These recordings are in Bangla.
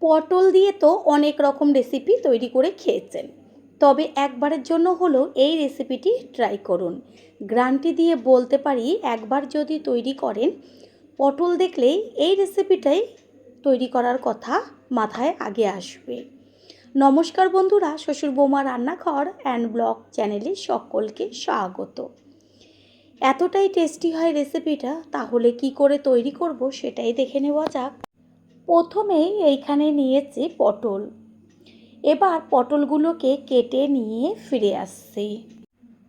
পটল দিয়ে তো অনেক রকম রেসিপি তৈরি করে খেয়েছেন, তবে একবারের জন্য হলেও এই রেসিপিটি ট্রাই করুন। গ্যারান্টি দিয়ে বলতে পারি, একবার যদি তৈরি করেন, পটল দেখলেই এই রেসিপিটাই তৈরি করার কথা মাথায় আগে আসবে। নমস্কার বন্ধুরা, শ্বশুর বৌমা রান্নাঘর অ্যান্ড ব্লগ চ্যানেলে সকলকে স্বাগত। এতটাই টেস্টি হয় রেসিপিটা, তাহলে কি করে তৈরি করব সেটাই দেখে নেওয়া যাক। প্রথমেই এইখানে নিয়েছি পটল। এবার পটলগুলোকে কেটে নিয়ে ফিরে আসছি।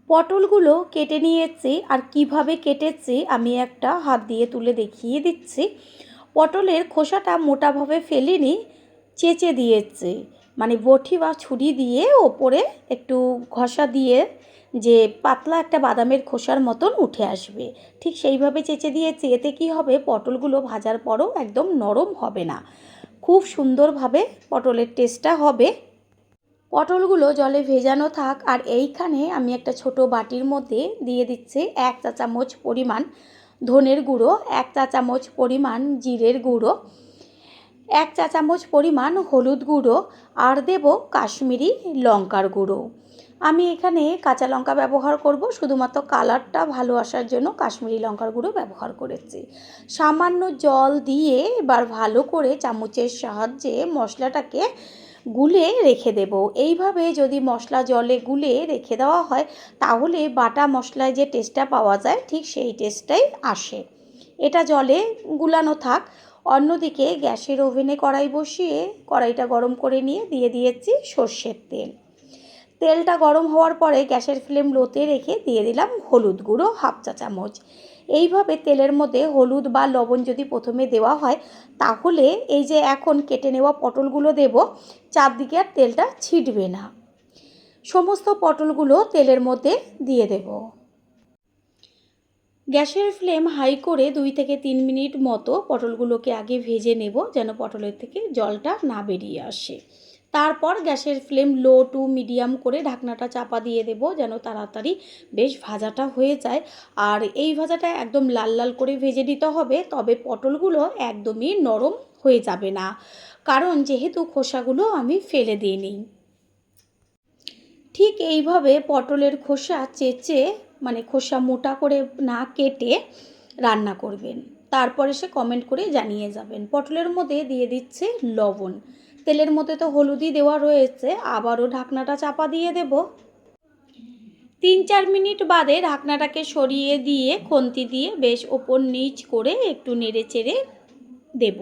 পটলগুলো কেটে নিয়েছি, আর কিভাবে কেটেছি আমি একটা হাত দিয়ে তুলে দেখিয়ে দিচ্ছি। পটলের খোসাটা মোটাভাবে ফেলিনি, চেঁচে দিয়েছি, মানে বটি বা ছুরি দিয়ে ওপরে একটু ঘষা দিয়ে যে পাতলা একটা বাদামের খোসার মতন উঠে আসবে, ঠিক সেইভাবে চেঁচে দিয়েছি। এতে কি হবে, পটলগুলো ভাজার পরও একদম নরম হবে না, খুব সুন্দরভাবে পটলের টেস্টটা হবে। পটলগুলো জলে ভেজানো থাক, আর এইখানে আমি একটা ছোট বাটির মধ্যে দিয়ে দিচ্ছি 1 চা চামচ পরিমাণ ধনের গুঁড়ো, 1 চা চামচ পরিমাণ জিরের গুঁড়ো, 1 চা চামচ পরিমাণ হলুদ গুঁড়ো, আর দেব কাশ্মীরি লঙ্কার গুঁড়ো। আমি এখানে কাঁচা লঙ্কা ব্যবহার করব, শুধুমাত্র কালারটা ভালো আসার জন্য কাশ্মীরি লঙ্কার গুঁড়ো ব্যবহার করেছি। সামান্য জল দিয়ে এবার ভালো করে চামচের সাহায্যে মশলাটাকে গুলে রেখে দেব। এইভাবে যদি মশলা জলে গুলে রেখে দেওয়া হয়, তাহলে বাটা মশলায় যে টেস্টটা পাওয়া যায় ঠিক সেই টেস্টটাই আসে। এটা জলে গুলানো থাক। অন্যদিকে গ্যাসের ওভেনে কড়াই বসিয়ে কড়াইটা গরম করে নিয়ে দিয়ে দিয়েছি সর্ষের তেল। তেলটা গরম হওয়ার পরে গ্যাসের ফ্লেম লোতে রেখে দিয়ে দিলাম হলুদ গুঁড়ো 1/2 চা চামচ। এইভাবে তেলের মধ্যে হলুদ বা লবণ যদি প্রথমে দেওয়া হয়, তাহলে এই যে এখন কেটে নেওয়া পটলগুলো দেব, চারদিকে আর তেলটা ছিটবে না। সমস্ত পটলগুলো তেলের মধ্যে দিয়ে দেব। গ্যাসের ফ্লেম হাই করে 2 থেকে 3 মিনিট মতো পটলগুলোকে আগে ভেজে নেব, যেন পটলের থেকে জলটা না বেরিয়ে আসে। তারপর গ্যাসের ফ্লেম লো টু মিডিয়াম করে ঢাকনাটা চাপা দিয়ে দেব, যেন তাড়াতাড়ি বেশ ভাজাটা হয়ে যায়। আর এই ভাজাটা একদম লাল লাল করে ভেজে নিতে হবে, তবে পটলগুলো একদমই নরম হয়ে যাবে না, কারণ যেহেতু খোসাগুলো আমি ফেলে দিইনি। ঠিক এইভাবে পটলের খোসা চেঁচে, মানে খোসা মোটা করে না কেটে রান্না করবেন। তারপরে সে কমেন্ট করে জানিয়ে যাবেন। পটলের মধ্যে দিয়ে দিচ্ছে লবণ। তেলের মধ্যে তো হলুদই দেওয়া রয়েছে, আবারও ঢাকনাটা চাপা দিয়ে দেব। 3-4 মিনিট বাদে ঢাকনাটাকে সরিয়ে দিয়ে খুন্তি দিয়ে বেশ ওপর নিচ করে একটু নেড়ে চেড়ে দেব।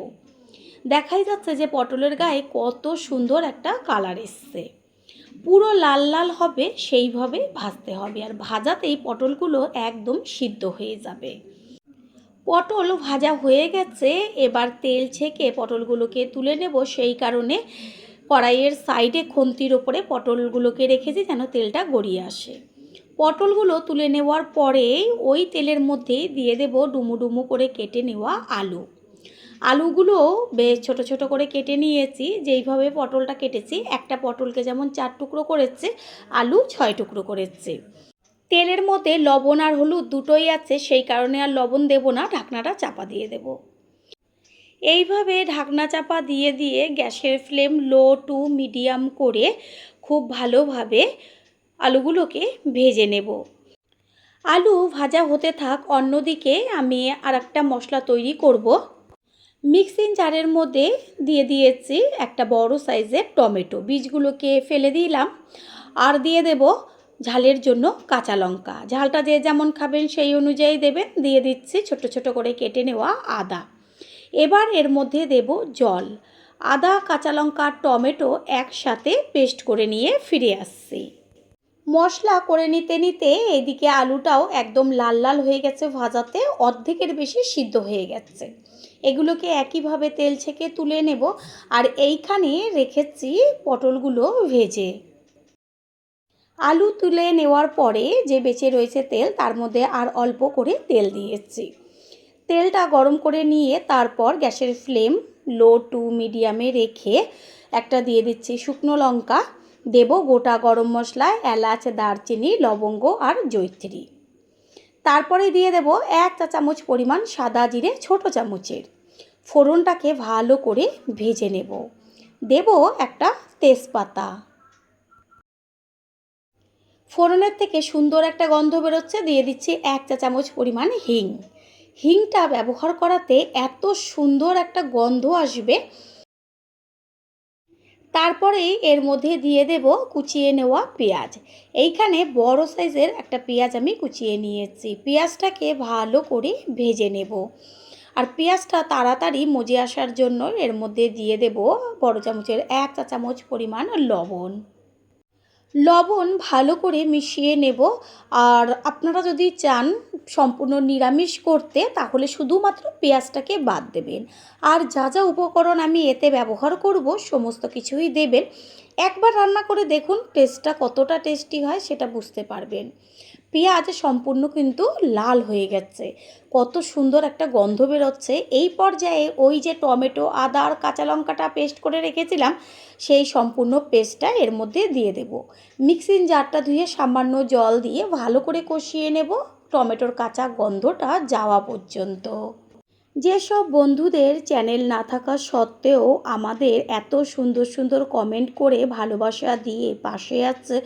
দেখাই যাচ্ছে যে পটলের গায়ে কত সুন্দর একটা কালার এসছে। পুরো লাল লাল হবে সেইভাবে ভাজতে হবে, আর ভাজাতেই পটলগুলো একদম সিদ্ধ হয়ে যাবে। পটল ভাজা হয়ে গেছে, এবার তেল ছেঁকে পটলগুলোকে তুলে নেব। সেই কারণে কড়াইয়ের সাইডে খুন্তির ওপরে পটলগুলোকে রেখেছি, যেন তেলটা গড়িয়ে আসে। পটলগুলো তুলে নেওয়ার পরে ওই তেলের মধ্যেই দিয়ে দেব ডুমু ডুমু করে কেটে নেওয়া আলু। আলুগুলো বেশ ছোট ছোট করে কেটে নিয়েছি। যেইভাবে পটলটা কেটেছি, একটা পটলকে যেমন 4 টুকরো করেছি, আলু 6 টুকরো করেছি। তেলের মধ্যে লবণ আর হলুদ দুটোই আছে, সেই কারণে আর লবণ দেব না, ঢাকনাটা চাপা দিয়ে দেব। এইভাবে ঢাকনা চাপা দিয়ে দিয়ে গ্যাসের ফ্লেম লো টু মিডিয়াম করে খুব ভালোভাবে আলুগুলোকে ভেজে নেব। আলু ভাজা হতে থাক, অন্যদিকে আমি আর একটা মশলা তৈরি করব। মিক্সিং জারের মধ্যে দিয়ে দিয়েছি একটা বড় সাইজের টমেটো, বীজগুলোকে ফেলে দিলাম। আর দিয়ে দেব ঝালের জন্য কাঁচা লঙ্কা। ঝালটা যে যেমন খাবেন সেই অনুযায়ী দেবেন। দিয়ে দিচ্ছি ছোট ছোট করে কেটে নেওয়া আদা। এবার এর মধ্যে দেব জল। আদা, কাঁচা লঙ্কা, টমেটো একসাথে পেস্ট করে নিয়ে ফিরে আসছি। মশলা করে নিতে নিতে এদিকে আলুটাও একদম লাল লাল হয়ে গেছে, ভাজাতে অর্ধেকের বেশি সিদ্ধ হয়ে গেছে। এগুলোকে একইভাবে তেল ছেঁকে তুলে নেব। আর এইখানে রেখেছি পটলগুলো ভেজে। আলু তুলে নেওয়ার পরে যে বেঁচে রয়েছে তেল, তার মধ্যে আর অল্প করে তেল দিয়েছি। তেলটা গরম করে নিয়ে তারপর গ্যাসের ফ্লেম লো টু মিডিয়ামে রেখে একটা দিয়ে দিচ্ছি শুকনো লঙ্কা, দেব গোটা গরম মশলা, এলাচ, দারচিনি, লবঙ্গ আর জয়িত্রী। তারপরে দিয়ে দেব 1 চা চামচ পরিমাণ সাদা জিরে, ছোট চামচের। ফোড়নটাকে ভালো করে ভেজে নেব। দেব একটা তেজপাতা। ফোড়নের থেকে সুন্দর একটা গন্ধ বেরোচ্ছে, দিয়ে দিচ্ছি 1 চা চামচ পরিমাণ হিং। হিংটা ব্যবহার করাতে এত সুন্দর একটা গন্ধ আসবে। তারপরেই এর মধ্যে দিয়ে দেব কুচিয়ে নেওয়া পেঁয়াজ। এইখানে বড় সাইজের একটা পেঁয়াজ আমি কুচিয়ে নিয়েছি। পেঁয়াজটাকে ভালো করে ভেজে নেব। আর পেঁয়াজটা তাড়াতাড়ি মজে আসার জন্য এর মধ্যে দিয়ে দেব বড় চামচের 1 চা চামচ পরিমাণ লবণ। লবণ ভালো করে মিশিয়ে নেব। আর আপনারা যদি চান সম্পূর্ণ নিরামিষ করতে, তাহলে শুধুমাত্র পেঁয়াজটাকে বাদ দেবেন। আর যা যা উপকরণ আমি এতে ব্যবহার করব সমস্ত কিছুই দেবেন। একবার রান্না করে দেখুন, টেস্টটা কতটা টেস্টি হয় সেটা বুঝতে পারবেন। পেঁয়াজ সম্পূর্ণ কিন্তু লাল হয়ে গেছে, কত সুন্দর একটা গন্ধ বেরোচ্ছে। এই পর্যায়ে ওই যে টমেটো, আদা আর কাঁচা লঙ্কাটা পেস্ট করে রেখেছিলাম, সেই সম্পূর্ণ পেস্টটা এর মধ্যে দিয়ে দেব। মিক্সিং জারটা ধুয়ে সামান্য জল দিয়ে ভালো করে কষিয়ে নেব, টমেটোর কাঁচা গন্ধটা যাওয়া পর্যন্ত। যেসব বন্ধুদের চ্যানেল না থাকা সত্ত্বেও আমাদের এত সুন্দর সুন্দর কমেন্ট করে ভালোবাসা দিয়ে পাশে আছে,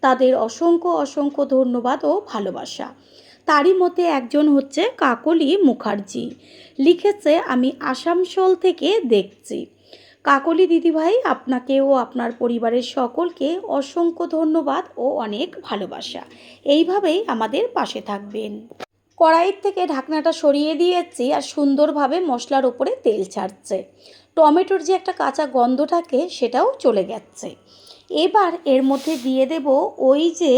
তাদের অসংখ্য অসংখ্য ধন্যবাদ ও ভালোবাসা। তারই মধ্যে একজন হচ্ছে কাকলি মুখার্জি, লিখেছে আমি আসানসোল থেকে দেখছি। কাকলি দিদিভাই, আপনাকে ও আপনার পরিবারের সকলকে অসংখ্য ধন্যবাদ ও অনেক ভালোবাসা। এইভাবেই আমাদের পাশে থাকবেন। কড়াইয়ের থেকে ঢাকনাটা সরিয়ে দিয়েছি আর সুন্দরভাবে মশলার ওপরে তেল ছাড়ছে। টমেটোর যে একটা কাঁচা গন্ধ থাকে সেটাও চলে গেছে। এবার এর মধ্যে দিয়ে দেব ওই যে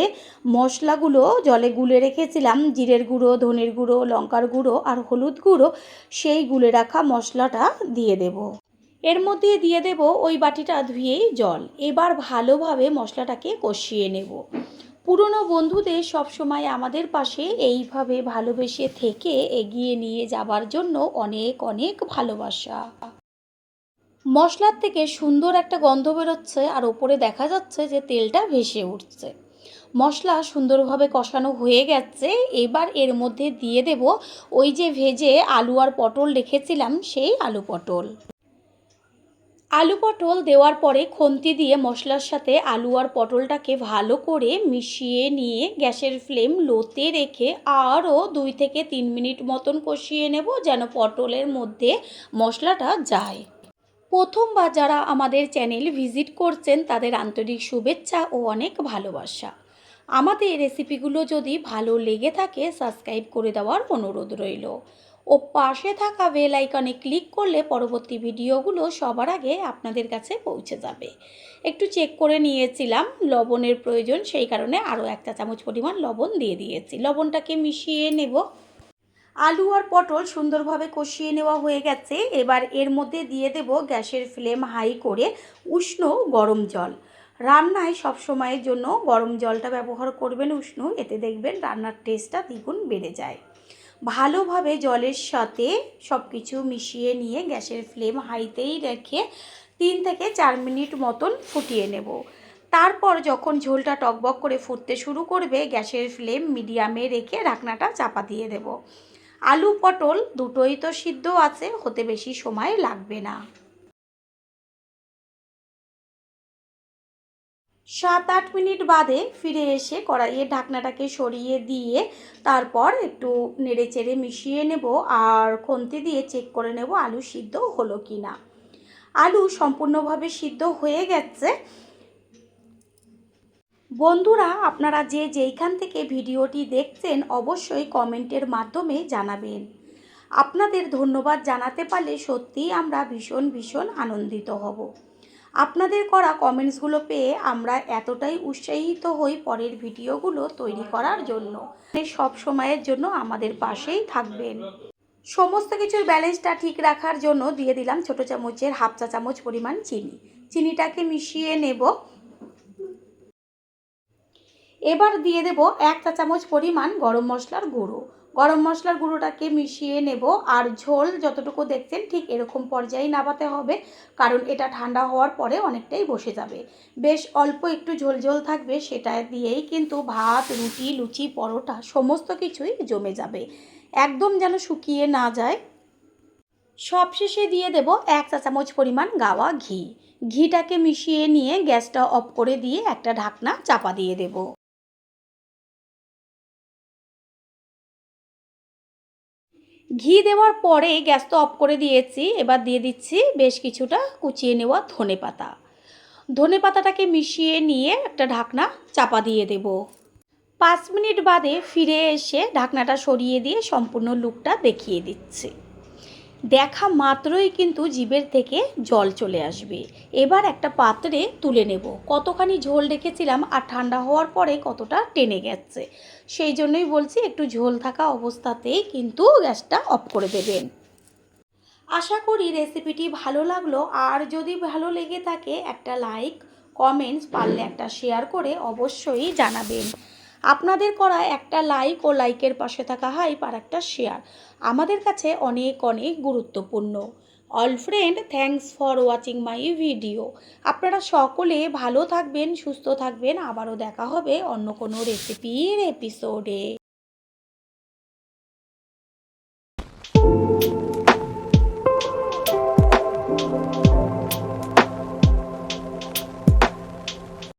মশলাগুলো জলে গুলে রেখেছিলাম, জিরের গুঁড়ো, ধনের গুঁড়ো, লঙ্কার গুঁড়ো আর হলুদ গুঁড়ো, সেই গুলে রাখা মশলাটা দিয়ে দেব। এর মধ্যে দিয়ে দেব ওই বাটিটা ধুয়েই জল। এবার ভালোভাবে মশলাটাকে কষিয়ে নেব। পুরনো বন্ধুদের সবসময় আমাদের পাশে এইভাবে ভালোবেসে থেকে এগিয়ে নিয়ে যাবার জন্য অনেক অনেক ভালোবাসা। মশলার থেকে সুন্দর একটা গন্ধ বেরোচ্ছে আর ওপরে দেখা যাচ্ছে যে তেলটা ভেসে উঠছে। মশলা সুন্দরভাবে কষানো হয়ে গেছে। এবার এর মধ্যে দিয়ে দেব ওই যে ভেজে আলু আর পটল রেখেছিলাম, সেই আলু পটল। আলু পটল দেওয়ার পরে খুন্তি দিয়ে মশলার সাথে আলু আর পটলটাকে ভালো করে মিশিয়ে নিয়ে গ্যাসের ফ্লেম লোতে রেখে আরও 2 থেকে 3 মিনিট মতন কষিয়ে নেব, যেন পটলের মধ্যে মশলাটা যায়। প্রথমবার যারা আমাদের চ্যানেল ভিজিট করছেন তাদের আন্তরিক শুভেচ্ছা ও অনেক ভালোবাসা। আমাদের রেসিপিগুলো যদি ভালো লেগে থাকে সাবস্ক্রাইব করে দেওয়ার অনুরোধ রইল ও পাশে থাকা বেল আইকনে ক্লিক করলে পরবর্তী ভিডিওগুলো সবার আগে আপনাদের কাছে পৌঁছে যাবে। একটু চেক করে নিয়েছিলাম লবণের প্রয়োজন, সেই কারণে আরও 1 চা চামচ পরিমাণ লবণ দিয়ে দিয়েছি। লবণটাকে মিশিয়ে নেব। আলু আর পটল সুন্দরভাবে কষিয়ে নেওয়া হয়ে গেছে। এবার এর মধ্যে দিয়ে দেব গ্যাসের ফ্লেম হাই করে উষ্ণ গরম জল। রান্নায় সব সময়ের জন্য গরম জলটা ব্যবহার করবেন উষ্ণ, এতে দেখবেন রান্নার টেস্টটা দ্বিগুণ বেড়ে যায়। ভালোভাবে জলের সাথে সব কিছু মিশিয়ে নিয়ে গ্যাসের ফ্লেম হাইতেই রেখে 3 থেকে 4 মিনিট মতন ফুটিয়ে নেব। তারপর যখন ঝোলটা টকবক করে ফুটতে শুরু করবে, গ্যাসের ফ্লেম মিডিয়ামে রেখে ঢাকনাটা চাপা দিয়ে দেব। আলু পটল দুটোই তো সিদ্ধ আছে, হতে বেশি সময় লাগবে না। 7-8 মিনিট বাদে ফিরে এসে কড়াইয়ের ঢাকনাটাকে সরিয়ে দিয়ে তারপর একটু নেড়েচেড়ে মিশিয়ে নেব আর খুন্তি দিয়ে চেক করে নেব আলু সিদ্ধ হলো কি না। আলু সম্পূর্ণভাবে সিদ্ধ হয়ে গেছে। বন্ধুরা, আপনারা যে যেইখান থেকে ভিডিওটি দেখছেন অবশ্যই কমেন্টের মাধ্যমে জানাবেন। আপনাদের ধন্যবাদ জানাতে পারলে সত্যিই আমরা ভীষণ ভীষণ আনন্দিত হব। আপনাদের করা কমেন্টসগুলো পেয়ে আমরা এতটাই উৎসাহিত হই পরের ভিডিওগুলো তৈরি করার জন্য। সব সময়ের জন্য আমাদের পাশেই থাকবেন। সমস্ত কিছুর ব্যালেন্সটা ঠিক রাখার জন্য দিয়ে দিলাম ছোটো চামচের 1/2 চা চামচ পরিমাণ চিনি। চিনিটাকে মিশিয়ে নেব। এবার দিয়ে দেব 1 চা চামচ পরিমাণ গরম মশলার গুঁড়ো। গরম মশলার গুঁড়োটাকে মিশিয়ে নেব। আর ঝোল যতটুকু দেখছেন ঠিক এরকম পর্যায়ে নামাতে হবে, কারণ এটা ঠান্ডা হওয়ার পরে অনেকটাই বসে যাবে। বেশ অল্প একটু ঝোল ঝোল থাকবে, সেটা দিয়েই কিন্তু ভাত, রুটি, লুচি, পরোটা সমস্ত কিছুই জমে যাবে, একদম যেন শুকিয়ে না যায়। সবশেষে দিয়ে দেব 1 চা চামচ পরিমাণ গাওয়া ঘি। ঘিটাকে মিশিয়ে নিয়ে গ্যাসটা অফ করে দিয়ে একটা ঢাকনা চাপা দিয়ে দেব। ঘি দেওয়ার পরে গ্যাস তো অফ করে দিয়েছি, এবার দিয়ে দিচ্ছি বেশ কিছুটা কুচিয়ে নেওয়া ধনেপাতা। ধনেপাতাটাকে মিশিয়ে নিয়ে একটা ঢাকনা চাপা দিয়ে দেব। 5 মিনিট বাদে ফিরে এসে ঢাকনাটা সরিয়ে দিয়ে সম্পূর্ণ লুকটা দেখিয়ে দিচ্ছি। দেখা মাত্রই কিন্তু জিভের থেকে জল চলে আসবে। এবার একটা পাত্রে তুলে নেব। কতখানি ঝোল রেখেছিলাম আর ঠান্ডা হওয়ার পরে কতটা টেনে গেছে, সেই জন্যই বলছি একটু ঝোল থাকা অবস্থাতেই কিন্তু গ্যাসটা অফ করে দেবেন। আশা করি রেসিপিটি ভালো লাগলো, আর যদি ভালো লেগে থাকে একটা লাইক, কমেন্টস, পারলে একটা শেয়ার করে অবশ্যই জানাবেন। আপনাদের করা একটা লাইক ও লাইকের পাশে থাকা হাইপ আর একটা শেয়ার আমাদের কাছে অনেক অনেক গুরুত্বপূর্ণ। All friend, thanks for watching my video. আপনারা সকলে ভালো থাকবেন, সুস্থ থাকবেন। আবারও দেখা হবে অন্য কোনো রেসিপির এপিসোডে।